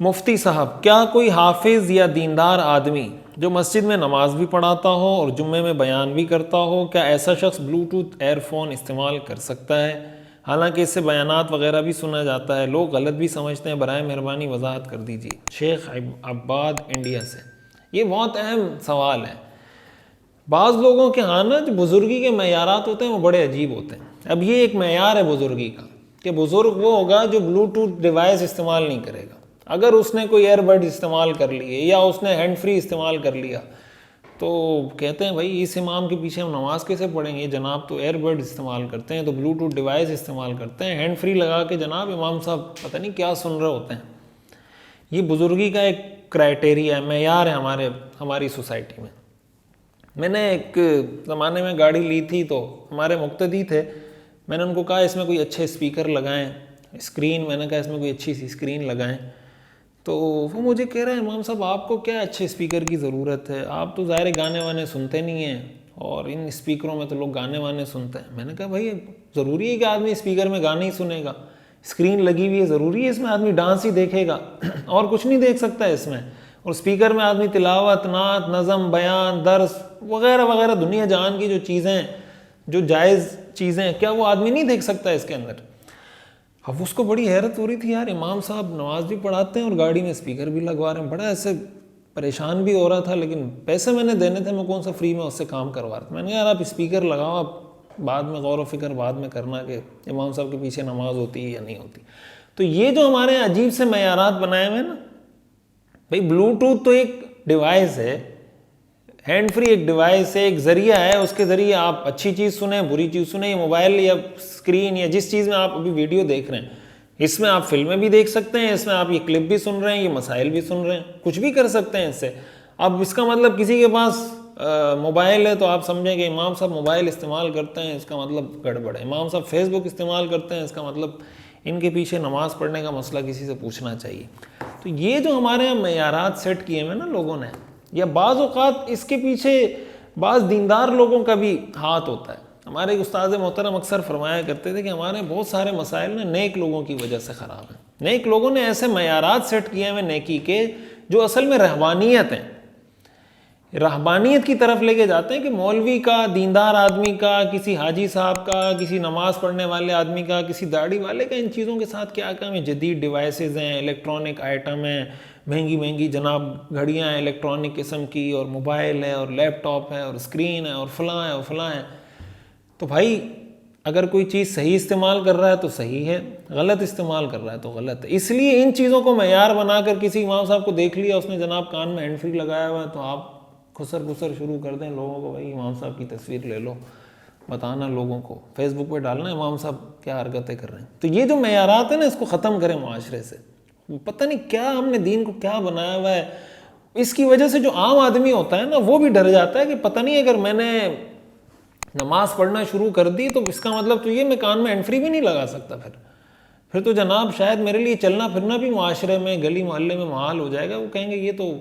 مفتی صاحب، کیا کوئی حافظ یا دیندار آدمی جو مسجد میں نماز بھی پڑھاتا ہو اور جمعے میں بیان بھی کرتا ہو، کیا ایسا شخص بلوٹوتھ ایئر فون استعمال کر سکتا ہے؟ حالانکہ اس سے بیانات وغیرہ بھی سنا جاتا ہے، لوگ غلط بھی سمجھتے ہیں، برائے مہربانی وضاحت کر دیجیے۔ شیخ عباد انڈیا سے۔ یہ بہت اہم سوال ہے۔ بعض لوگوں کے ہاں نا جو بزرگی کے معیارات ہوتے ہیں وہ بڑے عجیب ہوتے ہیں۔ اب یہ ایک معیار ہے بزرگی کا کہ بزرگ وہ ہوگا جو بلوٹوتھ ڈیوائس استعمال نہیں کرے گا۔ اگر اس نے کوئی ایئر بڈ استعمال کر لیے یا اس نے ہینڈ فری استعمال کر لیا تو کہتے ہیں بھائی اس امام کے پیچھے ہم نماز کیسے پڑھیں گے؟ جناب تو ایئر بڈ استعمال کرتے ہیں، تو بلوٹوتھ ڈیوائس استعمال کرتے ہیں، ہینڈ فری لگا کے جناب امام صاحب پتہ نہیں کیا سن رہے ہوتے ہیں۔ یہ بزرگی کا ایک کرائٹیریا ہے، معیار ہے ہماری سوسائٹی میں۔ میں نے ایک زمانے میں گاڑی لی تھی تو ہمارے مقتدی تھے، میں نے ان کو کہا اس میں کوئی اچھے اسپیکر لگائیں، اسکرین، میں نے کہا اس میں کوئی اچھی سی اسکرین لگائیں، تو وہ مجھے کہہ رہے ہیں امام صاحب آپ کو کیا اچھے اسپیکر کی ضرورت ہے، آپ تو ظاہر گانے وانے سنتے نہیں ہیں اور ان اسپیکروں میں تو لوگ گانے وانے سنتے ہیں۔ میں نے کہا بھائی ضروری ہے کہ آدمی اسپیکر میں گانے ہی سنے گا؟ اسکرین لگی ہوئی ہے، ضروری ہے اس میں آدمی ڈانس ہی دیکھے گا اور کچھ نہیں دیکھ سکتا ہے اس میں؟ اور اسپیکر میں آدمی تلاوت، نعت، نظم، بیان، درس وغیرہ وغیرہ دنیا جہان کی جو چیزیں، جو جائز چیزیں، کیا وہ آدمی نہیں دیکھ سکتا ہے اس کے اندر؟ اب اس کو بڑی حیرت ہو رہی تھی، یار امام صاحب نماز بھی پڑھاتے ہیں اور گاڑی میں اسپیکر بھی لگوا رہے ہیں، بڑا ایسے پریشان بھی ہو رہا تھا، لیکن پیسے میں نے دینے تھے، میں کون سا فری میں اس سے کام کروا رہا تھا۔ میں نے کہا یار آپ اسپیکر لگاؤ، آپ بعد میں غور و فکر بعد میں کرنا کہ امام صاحب کے پیچھے نماز ہوتی ہے یا نہیں ہوتی۔ تو یہ جو ہمارے عجیب سے معیارات بنائے ہوئے ہیں نا، بھائی بلوٹوتھ تو ایک ڈیوائس ہے، ہینڈ فری ایک ڈیوائس ہے، ایک ذریعہ ہے، اس کے ذریعے آپ اچھی چیز سنیں، بری چیز سنیں، یہ موبائل یا اسکرین یا جس چیز میں آپ ابھی ویڈیو دیکھ رہے ہیں اس میں آپ فلمیں بھی دیکھ سکتے ہیں، اس میں آپ یہ کلپ بھی سن رہے ہیں، یہ مسائل بھی سن رہے ہیں، کچھ بھی کر سکتے ہیں اس سے۔ اب اس کا مطلب کسی کے پاس موبائل ہے تو آپ سمجھیں کہ امام صاحب موبائل استعمال کرتے ہیں، اس کا مطلب گڑبڑ ہے۔ امام صاحب فیس بک استعمال کرتے ہیں، اس کا مطلب ان کے پیچھے نماز پڑھنے کا مسئلہ کسی سے پوچھنا چاہیے۔ تو یہ جو ہمارے یہاں معیارات سیٹ کیے ہوئے نا لوگوں نے، یا بعض اوقات اس کے پیچھے بعض دیندار لوگوں کا بھی ہاتھ ہوتا ہے۔ ہمارے استاد محترم اکثر فرمایا کرتے تھے کہ ہمارے بہت سارے مسائل نا نیک لوگوں کی وجہ سے خراب ہیں۔ نیک لوگوں نے ایسے معیارات سیٹ کیے ہوئے نیکی کے جو اصل میں رہبانیت ہیں، رہبانیت کی طرف لے کے جاتے ہیں کہ مولوی کا، دیندار آدمی کا، کسی حاجی صاحب کا، کسی نماز پڑھنے والے آدمی کا، کسی داڑھی والے کا ان چیزوں کے ساتھ کیا کام ہے؟ جدید ڈیوائسز ہیں، الیکٹرانک آئٹم ہیں، مہنگی مہنگی جناب گھڑیاں ہیں الیکٹرانک قسم کی، اور موبائل ہے اور لیپ ٹاپ ہے اور اسکرین ہے اور فلاں ہے اور فلاں ہے۔ تو بھائی اگر کوئی چیز صحیح استعمال کر رہا ہے تو صحیح ہے، غلط استعمال کر رہا ہے تو غلط ہے۔ اس لیے ان چیزوں کو معیار بنا کر کسی امام صاحب کو دیکھ لیا اس نے جناب کان میں ہینڈ فری لگایا ہوا ہے تو آپ خسر خسر شروع کر دیں لوگوں کو، بھائی امام صاحب کی تصویر لے لو، بتانا لوگوں کو، فیس بک پہ ڈالنا امام صاحب کیا حرکتیں کر رہے ہیں۔ تو یہ جو معیارات ہیں نا اس کو ختم کریں معاشرے سے۔ پتہ نہیں کیا ہم نے دین کو کیا بنایا ہوا ہے، اس کی وجہ سے جو عام آدمی ہوتا ہے نا وہ بھی ڈر جاتا ہے کہ پتہ نہیں اگر میں نے نماز پڑھنا شروع کر دی تو اس کا مطلب تو یہ میں کان میں ہینڈ فری بھی نہیں لگا سکتا، پھر تو جناب شاید میرے لیے چلنا پھرنا بھی معاشرے میں، گلی محلے میں محال ہو جائے گا۔ وہ کہیں گے یہ تو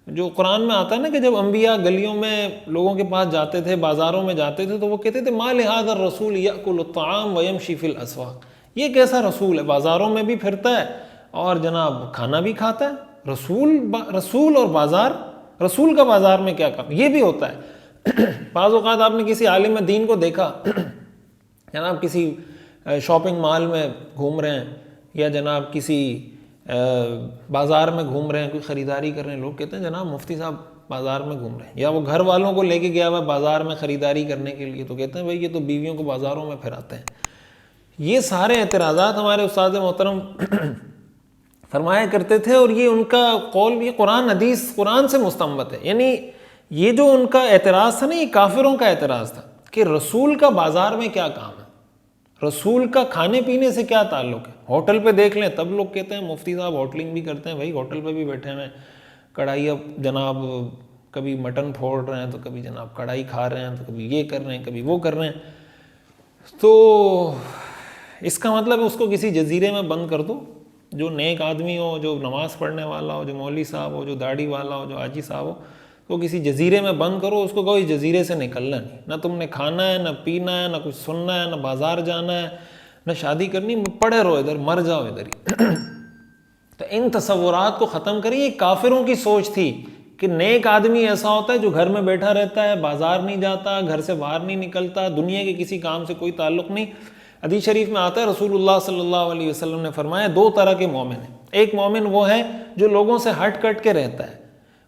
جو قرآن میں آتا ہے نا کہ جب انبیاء گلیوں میں لوگوں کے پاس جاتے تھے، بازاروں میں جاتے تھے تو وہ کہتے تھے ما لہذا الرسول یأکل الطعام ویمشی فی الاسواق، یہ کیسا رسول ہے، بازاروں میں بھی پھرتا ہے اور جناب کھانا بھی کھاتا ہے۔ رسول اور بازار، رسول کا بازار میں کیا کام؟ یہ بھی ہوتا ہے۔ بعض اوقات آپ نے کسی عالم دین کو دیکھا جناب کسی شاپنگ مال میں گھوم رہے ہیں یا جناب کسی بازار میں گھوم رہے ہیں، کوئی خریداری کر رہے ہیں، لوگ کہتے ہیں جناب مفتی صاحب بازار میں گھوم رہے ہیں، یا وہ گھر والوں کو لے کے گیا ہوا بازار میں خریداری کرنے کے لیے تو کہتے ہیں بھائی یہ تو بیویوں کو بازاروں میں پھراتے ہیں۔ یہ سارے اعتراضات ہمارے استاد محترم فرمایا کرتے تھے، اور یہ ان کا قول، یہ قرآن حدیث قرآن سے مستنبط ہے۔ یعنی یہ جو ان کا اعتراض تھا نا، یہ کافروں کا اعتراض تھا کہ رسول کا بازار میں کیا کام ہے، رسول کا کھانے پینے سے کیا تعلق ہے۔ ہوٹل پہ دیکھ لیں تب لوگ کہتے ہیں مفتی صاحب ہوٹلنگ بھی کرتے ہیں، بھائی ہوٹل پہ بھی بیٹھے ہوئے کڑھائی، اب جناب کبھی مٹن پھوڑ رہے ہیں تو کبھی جناب کڑھائی کھا رہے ہیں تو کبھی یہ کر رہے ہیں کبھی وہ کر رہے ہیں۔ تو اس کا مطلب اس کو کسی جزیرے میں بند کر دو، جو نیک آدمی ہو، جو نماز پڑھنے والا ہو، جو مولوی صاحب ہو، جو داڑھی والا ہو، جو حاجی صاحب ہو، تو کسی جزیرے میں بند کرو، اس کو کہو اس جزیرے سے نکلنا نہیں، نہ تم نے کھانا ہے، نہ پینا ہے، نہ کچھ سننا ہے، نہ بازار جانا ہے، نہ شادی کرنی، پڑے رہو ادھر، مر جاؤ ادھر ہی۔ تو ان تصورات کو ختم کریں. یہ کافروں کی سوچ تھی کہ نیک آدمی ایسا ہوتا ہے جو گھر میں بیٹھا رہتا ہے, بازار نہیں جاتا, گھر سے باہر نہیں نکلتا, دنیا کے کسی کام سے کوئی تعلق نہیں. حدیث شریف میں آتا ہے رسول اللہ صلی اللہ علیہ وسلم نے فرمایا 2 طرح کے مومن ہیں. ایک مومن وہ ہے جو لوگوں سے ہٹ کٹ کے رہتا ہے,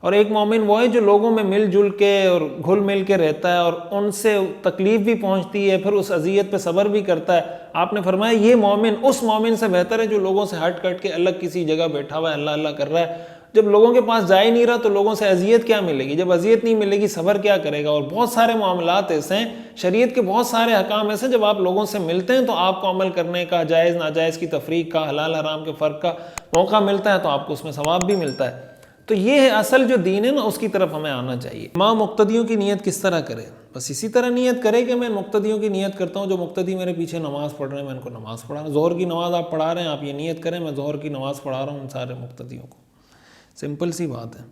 اور ایک مومن وہ ہے جو لوگوں میں مل جل کے اور گھل مل کے رہتا ہے اور ان سے تکلیف بھی پہنچتی ہے, پھر اس اذیت پہ صبر بھی کرتا ہے. آپ نے فرمایا یہ مومن اس مومن سے بہتر ہے جو لوگوں سے ہٹ کٹ کے الگ کسی جگہ بیٹھا ہوا ہے, اللہ اللہ کر رہا ہے. جب لوگوں کے پاس جا ہی نہیں رہا تو لوگوں سے اذیت کیا ملے گی؟ جب اذیت نہیں ملے گی صبر کیا کرے گا؟ اور بہت سارے معاملات ایسے ہیں, شریعت کے بہت سارے احکام ایسے ہیں جب آپ لوگوں سے ملتے ہیں تو آپ کو عمل کرنے کا, جائز ناجائز کی تفریق کا, حلال حرام کے فرق کا موقع ملتا ہے, تو آپ کو اس میں ثواب بھی ملتا ہے. تو یہ ہے اصل جو دین ہے نا, اس کی طرف ہمیں آنا چاہیے. امام مقتدیوں کی نیت کس طرح کرے؟ بس اسی طرح نیت کرے کہ میں مقتدیوں کی نیت کرتا ہوں, جو مقتدی میرے پیچھے نماز پڑھ رہے ہیں میں ان کو نماز پڑھا رہا ہوں. ظہر کی نماز آپ پڑھا رہے ہیں, آپ یہ نیت کریں میں ظہر کی نماز پڑھا رہا ہوں ان سارے مقتدیوں کو. سمپل سی بات ہے.